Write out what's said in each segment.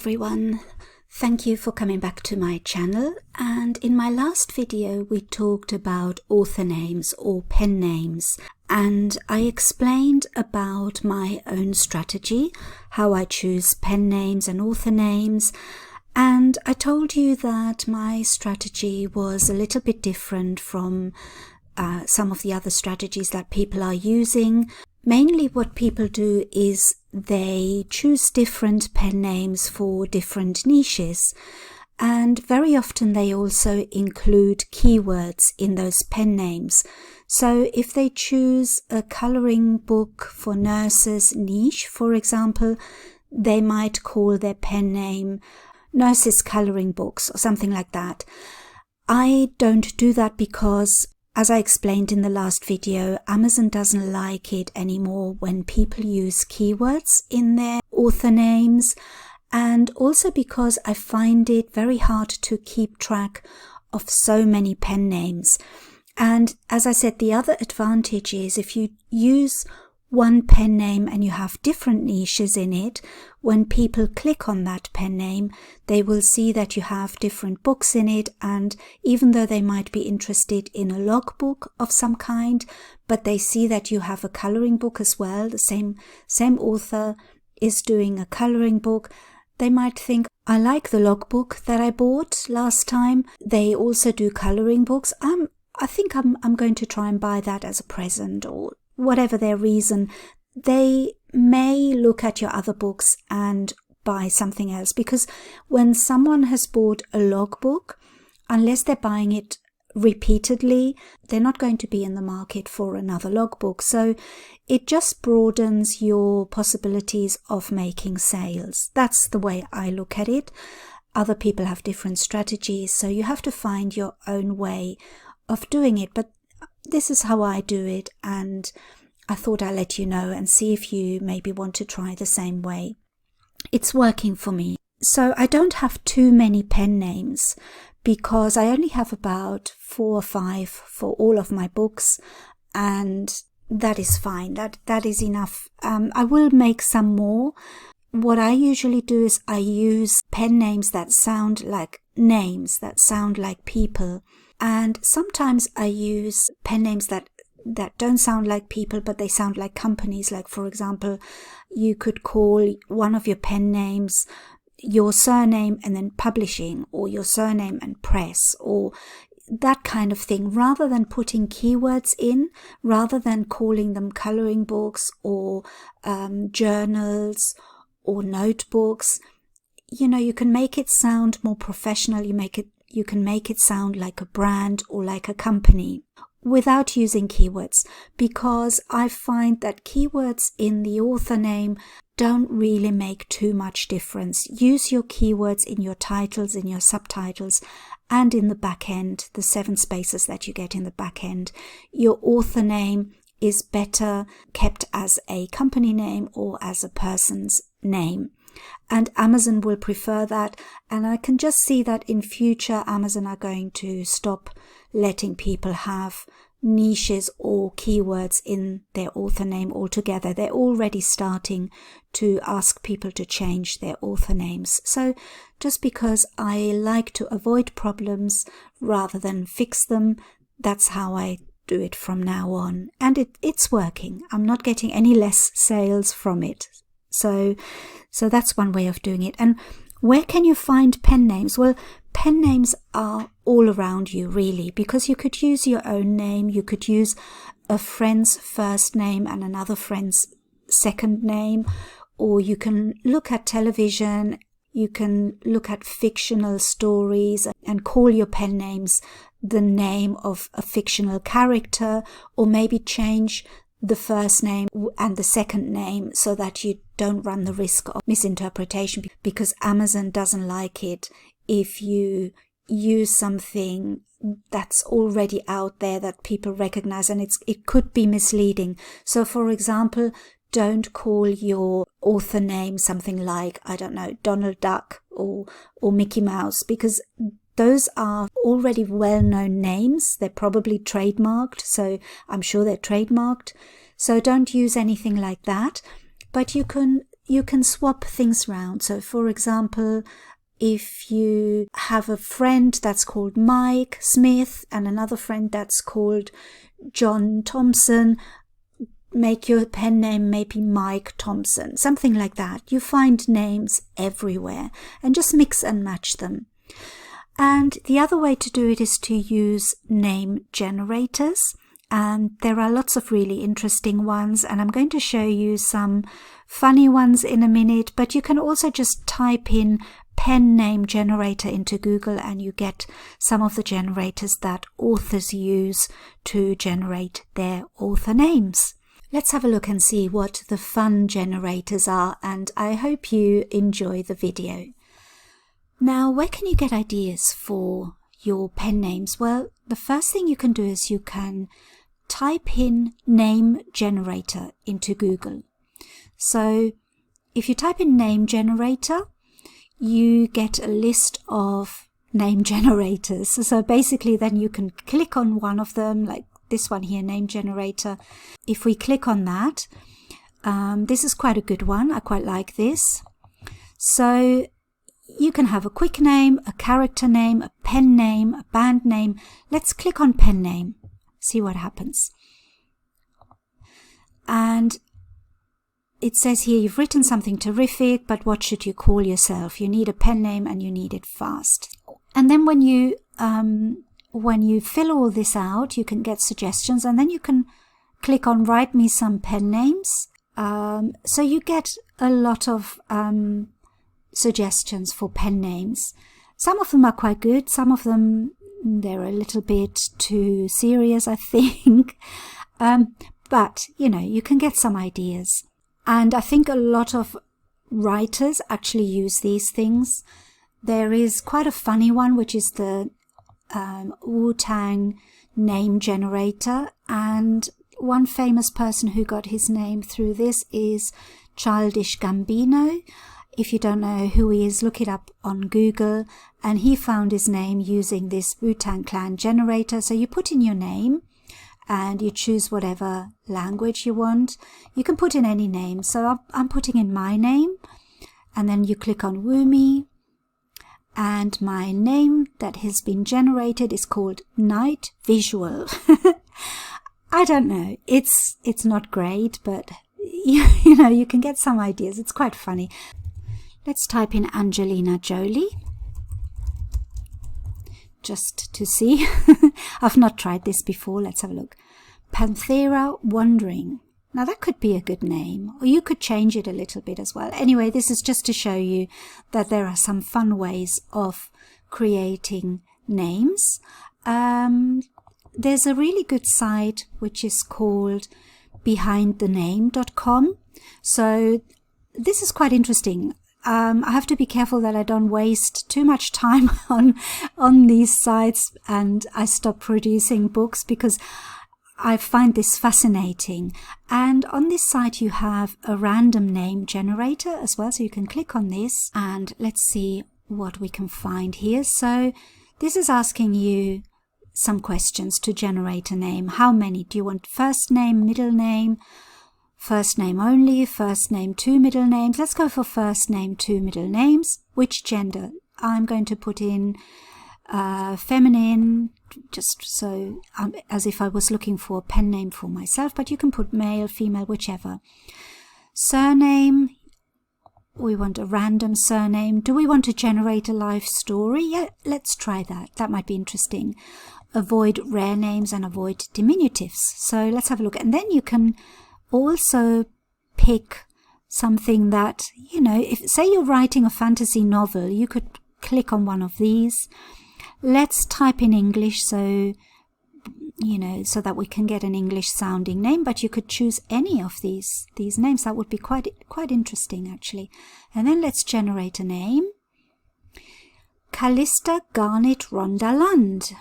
everyone. Thank you for coming back to my channel, and in my last video we talked about author names or pen names, and I explained about my own strategy, how I choose pen names and author names, and I told you that my strategy was a little bit different from some of the other strategies that people are using. Mainly what people do is they choose different pen names for different niches, and very often they also include keywords in those pen names. So if they choose a coloring book for nurses niche, for example, they might call their pen name Nurses Coloring Books or something like that. I don't do that because, as I explained in the last video, Amazon doesn't like it anymore when people use keywords in their author names, and also because I find it very hard to keep track of so many pen names. And as I said, the other advantage is if you use one pen name and you have different niches in it, when people click on that pen name, they will see that you have different books in it, and even though they might be interested in a logbook of some kind, but they see that you have a coloring book as well, the same author is doing a coloring book, they might think, I like the logbook that I bought last time. They also do coloring books. I think I'm going to try and buy that as a present, or whatever their reason. They may look at your other books and buy something else, because when someone has bought a logbook, unless they're buying it repeatedly, they're not going to be in the market for another logbook. So it just broadens your possibilities of making sales. That's the way I look at it. Other people have different strategies, so you have to find your own way of doing it. But this is how I do it, and I thought I'd let you know and see if you maybe want to try the same way. It's working for me. So I don't have too many pen names because I only have about 4 or 5 for all of my books, and that is fine. That is enough. I will make some more. What I usually do is I use pen names that sound like names, that sound like people. And sometimes I use pen names that don't sound like people, but they sound like companies. Like, for example, you could call one of your pen names your surname and then publishing, or your surname and press, or that kind of thing, rather than putting keywords in, rather than calling them coloring books or journals or notebooks. You know, you can make it sound more professional. You can make it sound like a brand or like a company without using keywords, because I find that keywords in the author name don't really make too much difference. Use your keywords in your titles, in your subtitles, and in the back end, the 7 spaces that you get in the back end. Your author name is better kept as a company name or as a person's name. And Amazon will prefer that, and I can just see that in future Amazon are going to stop letting people have niches or keywords in their author name altogether. They're already starting to ask people to change their author names. So just because I like to avoid problems rather than fix them, that's how I do it from now on. And it's working. I'm not getting any less sales from it. So that's one way of doing it. And where can you find pen names? Well, pen names are all around you, really, because you could use your own name, you could use a friend's first name and another friend's second name, or you can look at television, you can look at fictional stories and call your pen names the name of a fictional character, or maybe change the first name and the second name so that you don't run the risk of misinterpretation, because Amazon doesn't like it if you use something that's already out there that people recognize, and it could be misleading. So for example, don't call your author name something like, I don't know, Donald Duck or Mickey Mouse, because those are already well-known names. They're probably trademarked, so I'm sure they're trademarked. So don't use anything like that. But you can you can swap things around. So for example, if you have a friend that's called Mike Smith and another friend that's called John Thompson, make your pen name maybe Mike Thompson, something like that. You find names everywhere and just mix and match them. And the other way to do it is to use name generators. And there are lots of really interesting ones, and I'm going to show you some funny ones in a minute, but you can also just type in pen name generator into Google and you get some of the generators that authors use to generate their author names. Let's have a look and see what the fun generators are, and I hope you enjoy the video. Now, where can you get ideas for your pen names? Well, the first thing you can do is you can type in name generator into Google. So if you type in name generator, you get a list of name generators. So basically then you can click on one of them, like this one here, name generator. If we click on that, this is quite a good one. I quite like this. So you can have a quick name, a character name, a pen name, a band name. Let's click on pen name, see what happens. And it says here, you've written something terrific, but what should you call yourself? You need a pen name and you need it fast. And then when you fill all this out, you can get suggestions, and then you can click on write me some pen names. So you get a lot of suggestions for pen names. Some of them are quite good. Some of them, they're a little bit too serious, I think. But, you know, you can get some ideas. And I think a lot of writers actually use these things. There is quite a funny one, which is the Wu-Tang name generator. And one famous person who got his name through this is Childish Gambino. If you don't know who he is, look it up on Google. And he found his name using this Wu-Tang Clan generator. So you put in your name and you choose whatever language you want. You can put in any name. So I'm putting in my name, and then you click on Woomy, and my name that has been generated is called Night Visual. I don't know. It's not great, but you know, you can get some ideas. It's quite funny. Let's type in Angelina Jolie, just to see. I've not tried this before. Let's have a look. Panthera Wandering. Now that could be a good name, or you could change it a little bit as well. Anyway, this is just to show you that there are some fun ways of creating names. There's a really good site which is called behindthename.com. So this is quite interesting. I have to be careful that I don't waste too much time on these sites and I stop producing books, because I find this fascinating. And on this site you have a random name generator as well, so you can click on this and let's see what we can find here. So this is asking you some questions to generate a name. How many? Do you want first name, middle name, first name only, first name, 2 middle names? Let's go for first name, 2 middle names. Which gender? I'm going to put in feminine, just so as if I was looking for a pen name for myself, but you can put male, female, whichever. Surname, we want a random surname. Do we want to generate a life story? Yeah, let's try that. That might be interesting. Avoid rare names and avoid diminutives. So let's have a look. And then you can also pick something that, you know, if say you're writing a fantasy novel, you could click on one of these. Let's type in English, so you know, so that we can get an English sounding name, but you could choose any of these names. That would be quite interesting actually. And then let's generate a name. Callista Garnet Rhonda Lund.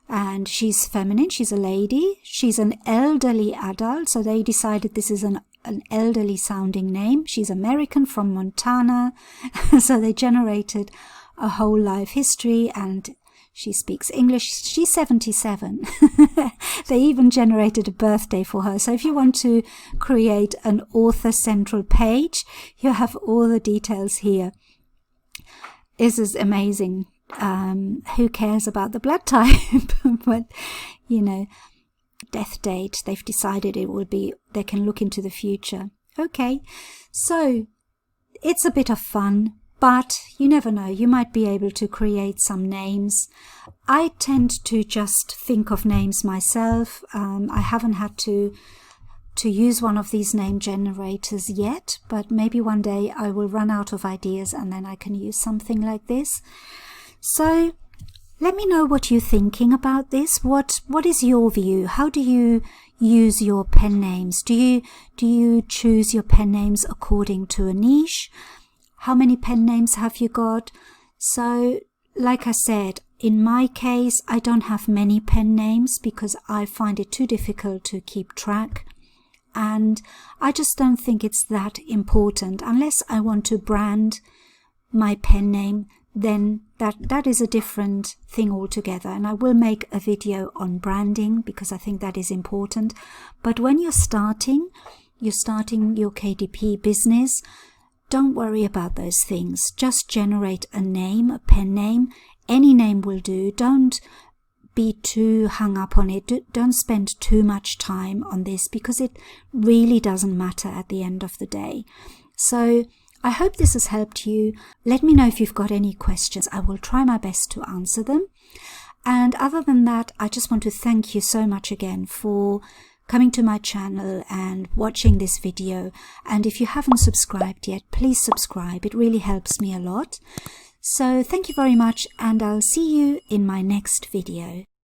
And she's feminine, she's a lady, she's an elderly adult, so they decided this is an elderly sounding name. She's American from Montana, so they generated a whole life history, and She speaks English. She's 77. They even generated a birthday for her. So if you want to create an author central page, you have all the details here. This is amazing. Who cares about the blood type? But, you know, death date, they've decided it will be, they can look into the future. Okay, so it's a bit of fun, but you never know, you might be able to create some names. I tend to just think of names myself. I haven't had to use one of these name generators yet, but maybe one day I will run out of ideas and then I can use something like this. So let me know what you're thinking about this. What is your view? How do you use your pen names? Do you choose your pen names according to a niche? How many pen names have you got? So, like I said, in my case, I don't have many pen names because I find it too difficult to keep track. And I just don't think it's that important. Unless I want to brand my pen name, then that is a different thing altogether. And I will make a video on branding because I think that is important. But when you're starting your KDP business, don't worry about those things. Just generate a name, a pen name. Any name will do. Don't be too hung up on it. Don't spend too much time on this because it really doesn't matter at the end of the day. So I hope this has helped you. Let me know if you've got any questions. I will try my best to answer them. And other than that, I just want to thank you so much again for coming to my channel and watching this video. And if you haven't subscribed yet, please subscribe. It really helps me a lot. So thank you very much, and I'll see you in my next video.